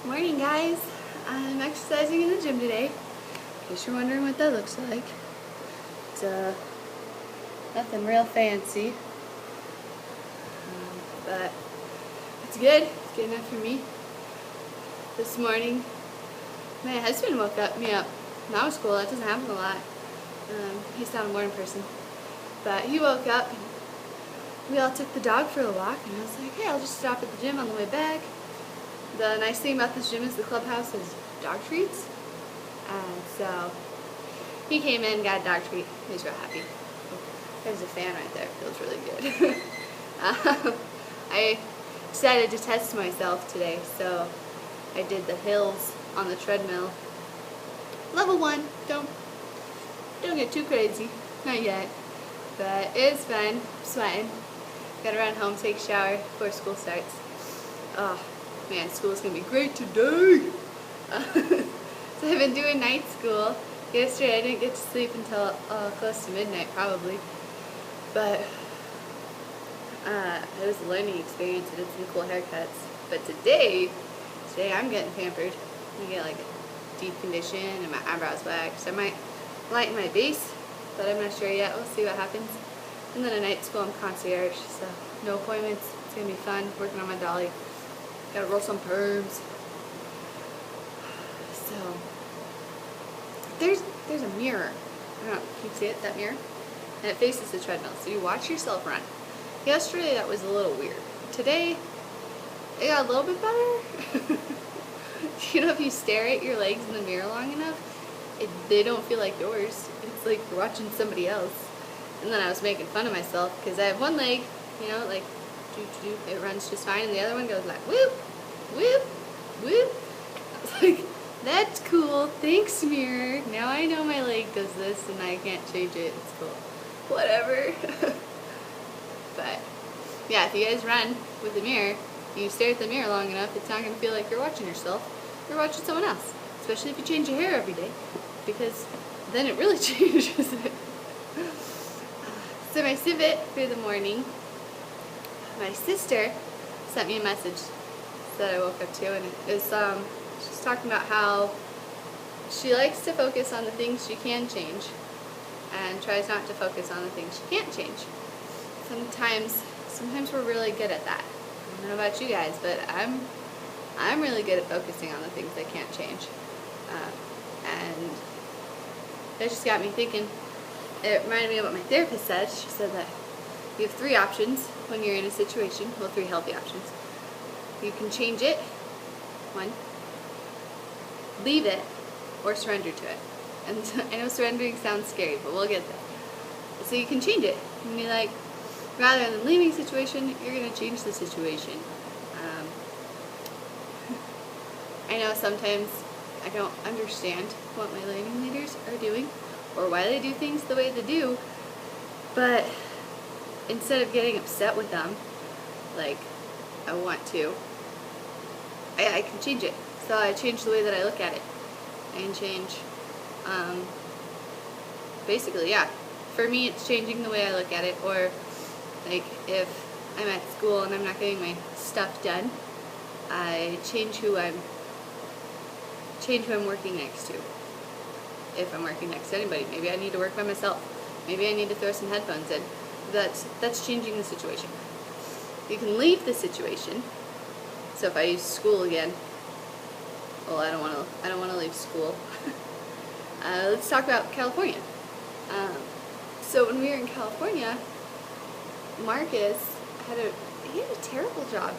Morning, guys. I'm exercising in the gym today. In case you're wondering what that looks like. It's nothing real fancy, but it's good. It's good enough for me. This morning, my husband woke me up. That was cool. That doesn't happen a lot. He's not a morning person, but he woke up. And we all took the dog for a walk, and I was like, "Hey, I'll just stop at the gym on the way back." The nice thing about this gym is the clubhouse has dog treats. And so he came in, got a dog treat. He's real happy. There's a fan right there. Feels really good. I decided to test myself today, so I did the hills on the treadmill. Level 1. Don't get too crazy. Not yet. But it's fun. I'm sweating. Gotta run home, take a shower before school starts. Oh. Man, school's gonna be great today. So I've been doing night school. Yesterday I didn't get to sleep until close to midnight probably. But it was a learning experience. I did some cool haircuts. But today I'm getting pampered. I get like a deep condition and my eyebrows waxed. I might lighten my base, but I'm not sure yet. We'll see what happens. And then at night school I'm concierge, so no appointments. It's gonna be fun working on my dolly. Gotta roll some perms. So there's a mirror. I don't know, can you see it, that mirror? And it faces the treadmill. So you watch yourself run. Yesterday that was a little weird. Today it got a little bit better. You know, if you stare at your legs in the mirror long enough, they don't feel like yours. It's like you're watching somebody else. And then I was making fun of myself because I have one leg, you know, like it runs just fine, and the other one goes like whoop, whoop, whoop. I was like, that's cool, thanks mirror. Now I know my leg does this and I can't change it. It's cool. Whatever. But yeah, if you guys run with the mirror, you stare at the mirror long enough, it's not going to feel like you're watching yourself. You're watching someone else. Especially if you change your hair every day, because then it really changes it. So my Civet for the morning, my sister sent me a message that I woke up to, and it was she's talking about how she likes to focus on the things she can change and tries not to focus on the things she can't change. Sometimes we're really good at that. I don't know about you guys, but I'm really good at focusing on the things I can't change, and that just got me thinking. It reminded me of what my therapist said. She said that you have 3 options when you're in a situation. Well, 3 healthy options. You can change it, 1, leave it, or surrender to it. And I know surrendering sounds scary, but we'll get there. So you can change it. You can be like, rather than leaving a situation, you're going to change the situation. I know sometimes I don't understand what my learning leaders are doing or why they do things the way they do, but instead of getting upset with them, like I want to, I can change it. So I change the way that I look at it. I can change, basically, yeah. For me, it's changing the way I look at it. Or like if I'm at school and I'm not getting my stuff done, I change who I'm working next to. If I'm working next to anybody, maybe I need to work by myself. Maybe I need to throw some headphones in. That's changing the situation. You can leave the situation. So if I use school again, well, I don't want to leave school. Let's talk about California. So when we were in California, Marcus had a terrible job.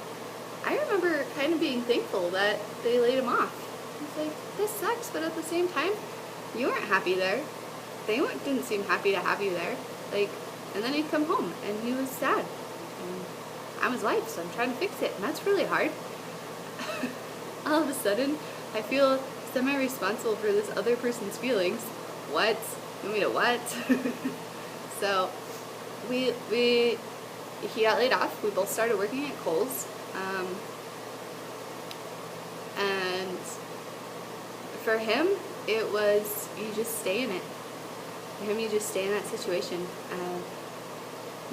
I remember kind of being thankful that they laid him off. I was like, this sucks, but at the same time, you weren't happy there. They didn't seem happy to have you there. Like, and then he'd come home and he was sad. And I'm his wife, so I'm trying to fix it, and that's really hard. All of a sudden, I feel semi-responsible for this other person's feelings. What? You want me to what? So he got laid off. We both started working at Kohl's, and for him, it was, you just stay in it. For him, you just stay in that situation.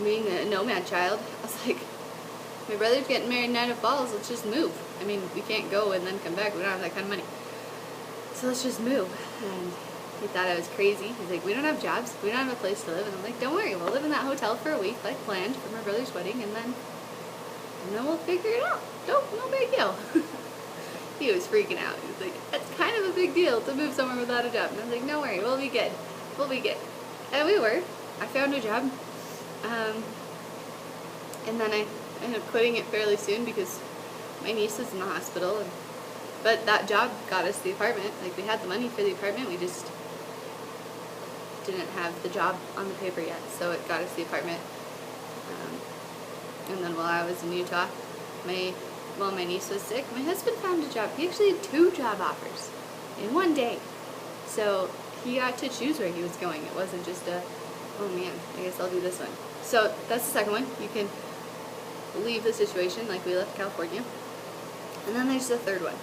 Being a nomad child, I was like, my brother's getting married in Niagara Falls, let's just move. I mean, we can't go and then come back, we don't have that kind of money. So let's just move. And he thought I was crazy. He's like, we don't have jobs, we don't have a place to live. And I'm like, don't worry, we'll live in that hotel for a week like planned for my brother's wedding, and then we'll figure it out. No big deal. He was freaking out. He was like, it's kind of a big deal to move somewhere without a job. And I was like, don't worry, we'll be good. We'll be good. And we were. I found a job. And then I ended up quitting it fairly soon because my niece was in the hospital. But that job got us the apartment. Like, we had the money for the apartment, we just didn't have the job on the paper yet. So it got us the apartment. And then while I was in Utah, while my niece was sick, my husband found a job. He actually had 2 job offers in one day. So he got to choose where he was going. It wasn't just oh man, I guess I'll do this one. So that's the second one. You can leave the situation, like we left California. And then there's the third one,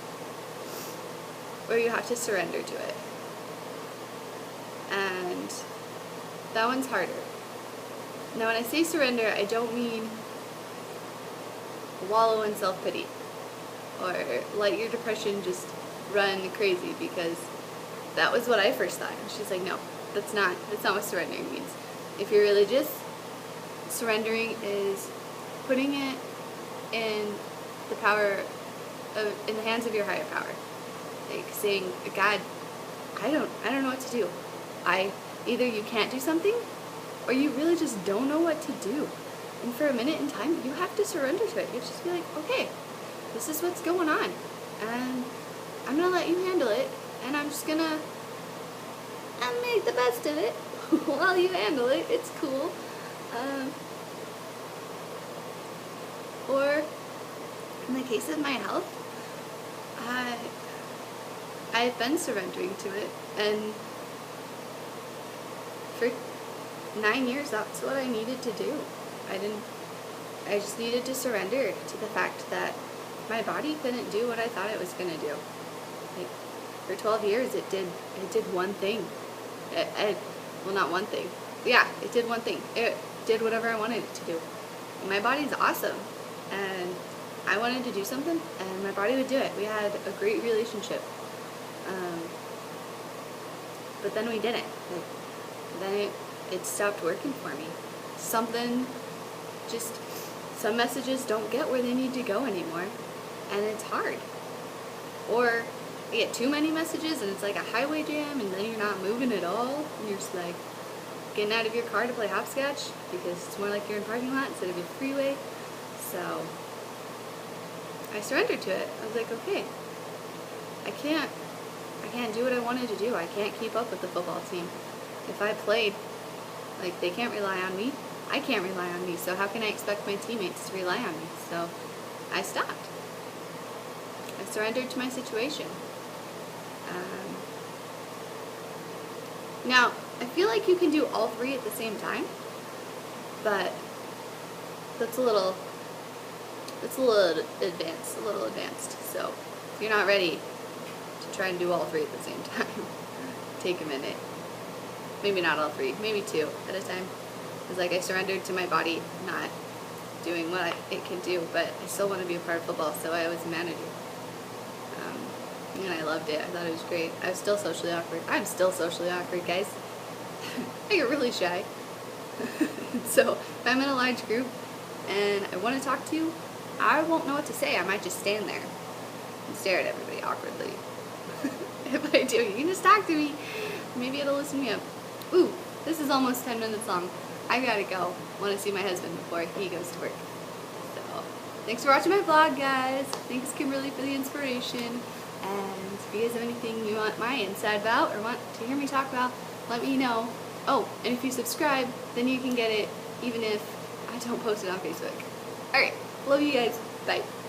where you have to surrender to it. And that one's harder. Now when I say surrender, I don't mean wallow in self-pity or let your depression just run crazy, because that was what I first thought. And she's like, no, that's not what surrendering means. If you're religious, surrendering is putting it in the power in the hands of your higher power. Like saying, God, I don't know what to do. Either you can't do something, or you really just don't know what to do. And for a minute in time, you have to surrender to it. You just be like, okay, this is what's going on, and I'm gonna let you handle it, and I'm just gonna make the best of it while you handle it. It's cool. Or in the case of my health, I've been surrendering to it, and for 9 years, that's what I needed to do. I just needed to surrender to the fact that my body couldn't do what I thought it was going to do. Like, for 12 years, it did one thing. Well, not one thing. Yeah, it did one thing. It did whatever I wanted it to do. My body's awesome, and I wanted to do something, and my body would do it. We had a great relationship. But then we didn't. Then it stopped working for me. Some messages don't get where they need to go anymore, and it's hard. Or you get too many messages and it's like a highway jam, and then you're not moving at all, and you're just like getting out of your car to play hopscotch because it's more like you're in a parking lot instead of a freeway. So I surrendered to it. I was like, okay, I can't do what I wanted to do. I can't keep up with the football team. If I played, like, they can't rely on me, I can't rely on me, so how can I expect my teammates to rely on me? So I stopped. I surrendered to my situation. Now, I feel like you can do all three at the same time, but that's a little advanced. So if you're not ready to try and do all three at the same time, take a minute. Maybe not all three, maybe 2 at a time. It's like I surrendered to my body not doing what it can do, but I still want to be a part of football, so I was a manager. And I loved it. I thought it was great. I was still socially awkward. I'm still socially awkward, guys. I get really shy. So if I'm in a large group and I want to talk to you, I won't know what to say. I might just stand there and stare at everybody awkwardly. If I do, you can just talk to me. Maybe it'll loosen me up. Ooh, this is almost 10 minutes long. I gotta go. Want to see my husband before he goes to work. So, thanks for watching my vlog, guys. Thanks, Kimberly, for the inspiration. And if you guys have anything you want my inside about or want to hear me talk about, let me know. Oh, and if you subscribe, then you can get it even if I don't post it on Facebook. Alright, love you guys. Bye.